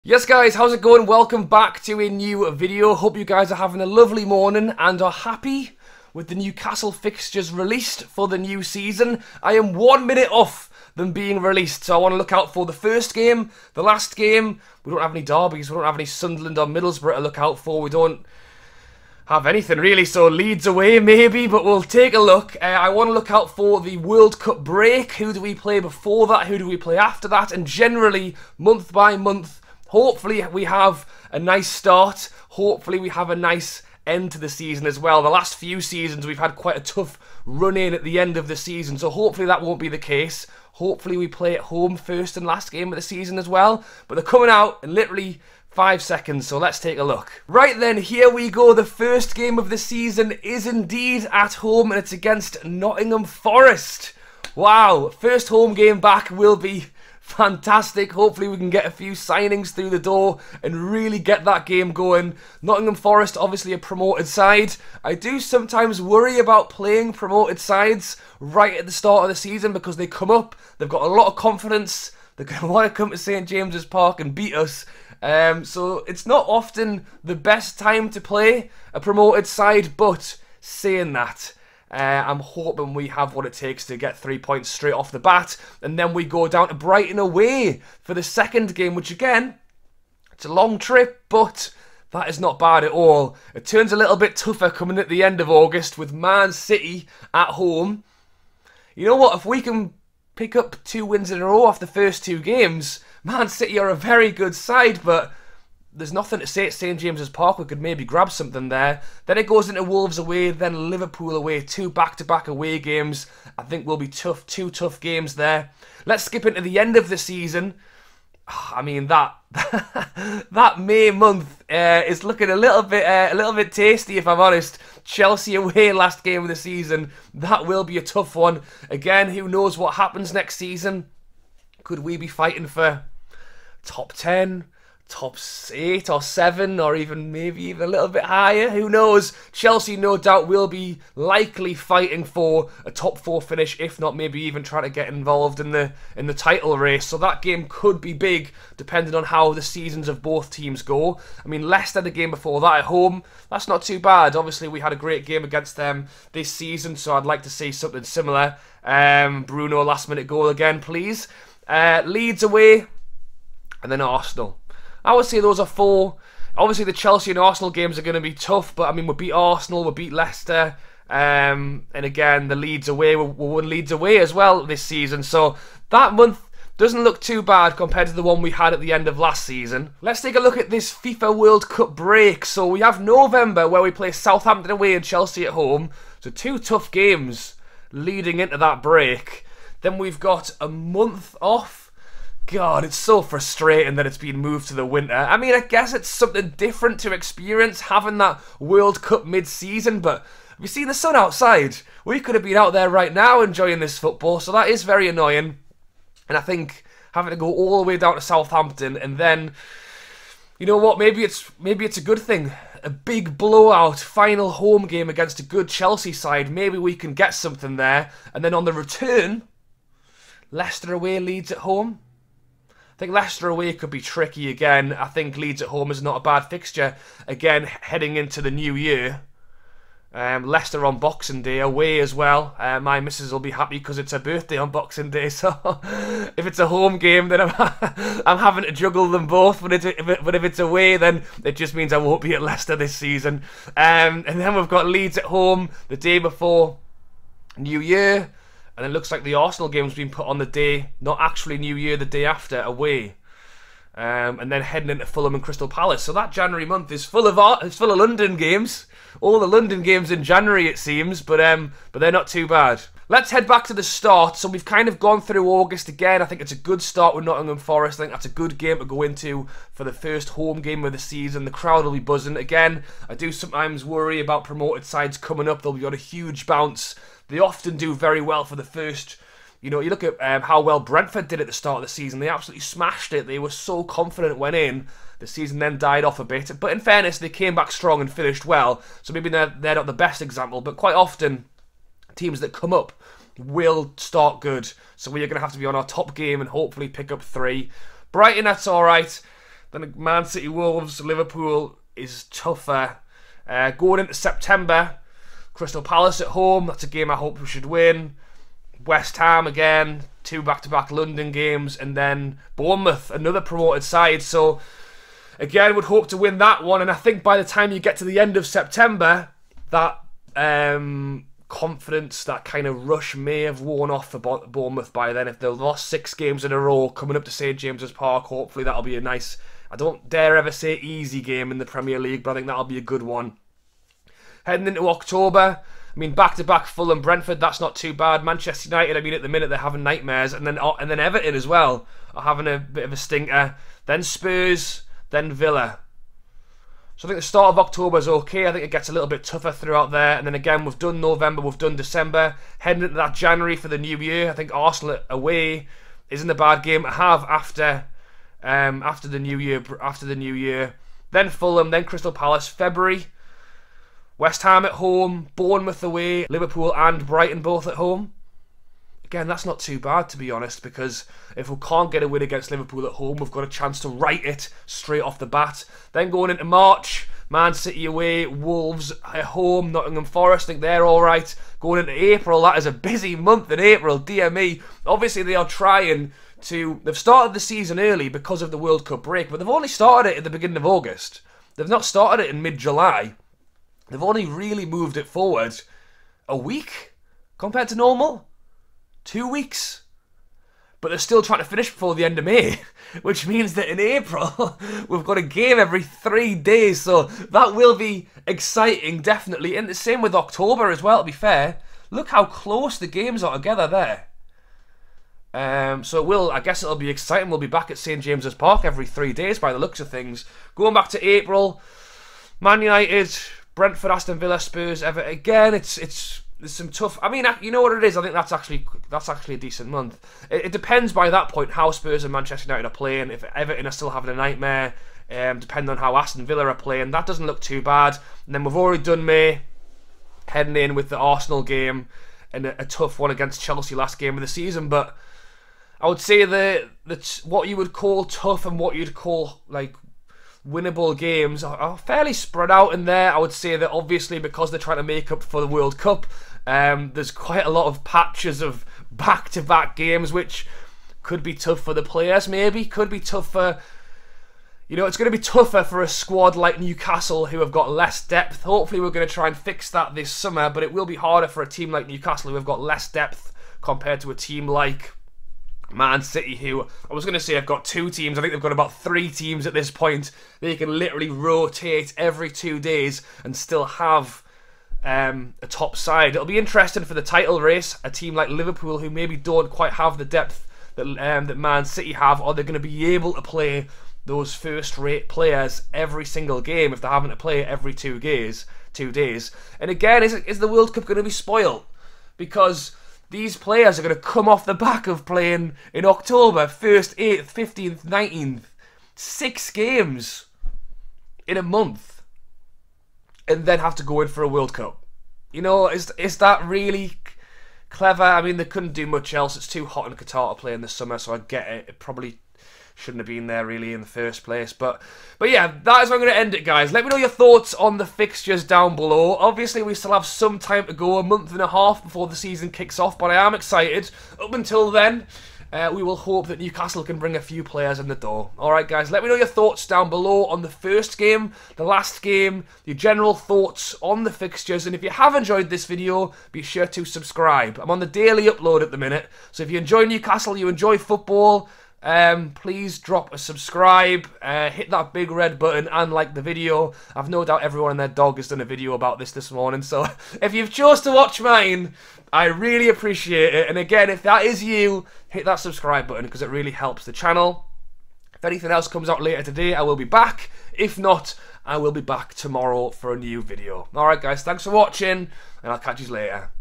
Yes guys, how's it going? Welcome back to a new video. Hope you guys are having a lovely morning and are happy with the Newcastle fixtures released for the new season. I am 1 minute off them being released, so I want to look out for the first game, the last game. We don't have any derbies, we don't have any Sunderland or Middlesbrough to look out for. We don't have anything really, so Leeds away maybe, but we'll take a look. I want to look out for the World Cup break. Who do we play before that? Who do we play after that? And generally, month by month, hopefully we have a nice start. Hopefully we have a nice end to the season as well. The last few seasons we've had quite a tough run in at the end of the season, so hopefully that won't be the case. Hopefully we play at home first and last game of the season as well. But they're coming out in literally 5 seconds, so let's take a look. Right then, here we go. The first game of the season is indeed at home, and it's against Nottingham Forest. Wow, first home game back will be fantastic. Hopefully we can get a few signings through the door and really get that game going. Nottingham Forest, obviously a promoted side. I do sometimes worry about playing promoted sides right at the start of the season because they come up, they've got a lot of confidence, they're going to want to come to St James's Park and beat us. So it's not often the best time to play a promoted side, but saying that, I'm hoping we have what it takes to get 3 points straight off the bat. And then we go down to Brighton away for the second game, which again, it's a long trip, but that is not bad at all. It turns a little bit tougher coming at the end of August with Man City at home. You know what, if we can pick up 2 wins in a row off the first 2 games, Man City are a very good side, but there's nothing to say at St James's Park. We could maybe grab something there. Then it goes into Wolves away, then Liverpool away. 2 back-to-back away games. I think will be tough. 2 tough games there. Let's skip into the end of the season. I mean, that that May month is looking a little bit tasty, if I'm honest. Chelsea away, last game of the season. That will be a tough one. Again, who knows what happens next season? Could we be fighting for top 10? Top 8 or 7 or maybe even a little bit higher, who knows. Chelsea no doubt will be likely fighting for a top 4 finish, if not maybe even trying to get involved in the title race, so that game could be big depending on how the seasons of both teams go. I mean, Leicester, the game before that at home, that's not too bad. Obviously we had a great game against them this season, so I'd like to see something similar. Bruno last minute goal again, please. Leeds away, and then Arsenal. I would say those are 4. Obviously, the Chelsea and Arsenal games are going to be tough, but I mean, we beat Arsenal, we beat Leicester, and again, the Leeds away, we won Leeds away as well this season. So that month doesn't look too bad compared to the one we had at the end of last season. Let's take a look at this FIFA World Cup break. So we have November where we play Southampton away and Chelsea at home. So 2 tough games leading into that break. Then we've got a month off. God, it's so frustrating that it's been moved to the winter. I mean, I guess it's something different to experience having that World Cup mid-season, but have you seen the sun outside? We could have been out there right now enjoying this football, so that is very annoying. And I think having to go all the way down to Southampton and then, you know what, maybe it's a good thing. A big blowout final home game against a good Chelsea side. Maybe we can get something there. And then on the return, Leicester away, Leeds at home. I think Leicester away could be tricky again. I think Leeds at home is not a bad fixture. Again, heading into the new year. Leicester on Boxing Day, away as well. My missus will be happy because it's her birthday on Boxing Day. So if it's a home game, then I'm having to juggle them both. But if it's away, then it just means I won't be at Leicester this season. And then we've got Leeds at home the day before New Year. And it looks like the Arsenal game's been put on the day, not actually New Year, the day after, away. And then heading into Fulham and Crystal Palace. So that January month is full of London games. All the London games in January, it seems, but they're not too bad. Let's head back to the start. So we've kind of gone through August again. I think it's a good start with Nottingham Forest. I think that's a good game to go into for the first home game of the season. The crowd will be buzzing. Again, I do sometimes worry about promoted sides coming up. They'll be on a huge bounce. They often do very well for the first, you know, you look at how well Brentford did at the start of the season. They absolutely smashed it. They were so confident went in. The season then died off a bit. But in fairness, they came back strong and finished well. So maybe they're not the best example. But quite often, teams that come up will start good. So we are going to have to be on our top game and hopefully pick up 3. Brighton, that's all right. Then Man City, Wolves, Liverpool is tougher. Going into September, Crystal Palace at home. That's a game I hope we should win. West Ham again, 2 back-to-back London games, and then Bournemouth, another promoted side. So again, would hope to win that one. And I think by the time you get to the end of September, that confidence, that kind of rush may have worn off for Bournemouth by then. If they've lost 6 games in a row coming up to St James's Park, hopefully that'll be a nice, I don't dare ever say easy game in the Premier League, but I think that'll be a good one. Heading into October, I mean, back-to-back Fulham, Brentford, that's not too bad. Manchester United, I mean, at the minute they're having nightmares, and then Everton as well are having a bit of a stinker. Then Spurs, then Villa. So I think the start of October is okay. I think it gets a little bit tougher throughout there, and then again, we've done November, we've done December. Heading into that January for the new year, I think Arsenal away isn't a bad game to have after the new year. Then Fulham, then Crystal Palace. February, West Ham at home, Bournemouth away, Liverpool and Brighton both at home. Again, that's not too bad, to be honest, because if we can't get a win against Liverpool at home, we've got a chance to right it straight off the bat. Then going into March, Man City away, Wolves at home, Nottingham Forest, I think they're alright. Going into April, that is a busy month in April, dear me. Obviously, they are trying to... They've started the season early because of the World Cup break, but they've only started it at the beginning of August. They've not started it in mid-July. They've only really moved it forward a week compared to normal. 2 weeks. But they're still trying to finish before the end of May, which means that in April, we've got a game every 3 days. So that will be exciting, definitely. And the same with October as well, to be fair. Look how close the games are together there. So I guess it'll be exciting. We'll be back at St James's Park every 3 days by the looks of things. Going back to April, Man United, Brentford, Aston Villa, Spurs, Everton. Again, there's some tough... I mean, you know what it is? I think that's actually a decent month. It depends by that point how Spurs and Manchester United are playing. If Everton are still having a nightmare, depending on how Aston Villa are playing, that doesn't look too bad. And then we've already done May, heading in with the Arsenal game and a tough one against Chelsea, last game of the season. But I would say that what you would call tough and what you'd call like winnable games are fairly spread out in there. I would say that obviously because they're trying to make up for the World Cup, there's quite a lot of patches of back-to-back games which could be tough for the players, maybe. Could be tough for... You know, it's going to be tougher for a squad like Newcastle who have got less depth. Hopefully we're going to try and fix that this summer, but it will be harder for a team like Newcastle who have got less depth compared to a team like Man City, who I was going to say I've got 2 teams. I think they've got about 3 teams at this point. They can literally rotate every 2 days and still have a top side. It'll be interesting for the title race. A team like Liverpool, who maybe don't quite have the depth that Man City have, are they going to be able to play those first-rate players every single game if they're having to play it every 2 days? And again, is the World Cup going to be spoiled? Because these players are going to come off the back of playing in October, 1st, 8th, 15th, 19th. 6 games in a month. And then have to go in for a World Cup. You know, is that really clever? I mean, they couldn't do much else. It's too hot in Qatar to play in the summer, so I get it. It probably shouldn't have been there really in the first place. But yeah, that is where I'm going to end it, guys. Let me know your thoughts on the fixtures down below. Obviously, we still have some time to go, a month and a half before the season kicks off, but I am excited. Up until then, we will hope that Newcastle can bring a few players in the door. Alright, guys, let me know your thoughts down below on the first game, the last game, your general thoughts on the fixtures, and if you have enjoyed this video, be sure to subscribe. I'm on the daily upload at the minute, so if you enjoy Newcastle, you enjoy football, please drop a subscribe, hit that big red button and like the video. I've no doubt everyone and their dog has done a video about this morning, so if you've chose to watch mine, I really appreciate it. And again, if that is you, hit that subscribe button because it really helps the channel. If anything else comes out later today, I will be back. If not, I will be back tomorrow for a new video. Alright guys, thanks for watching and I'll catch you later.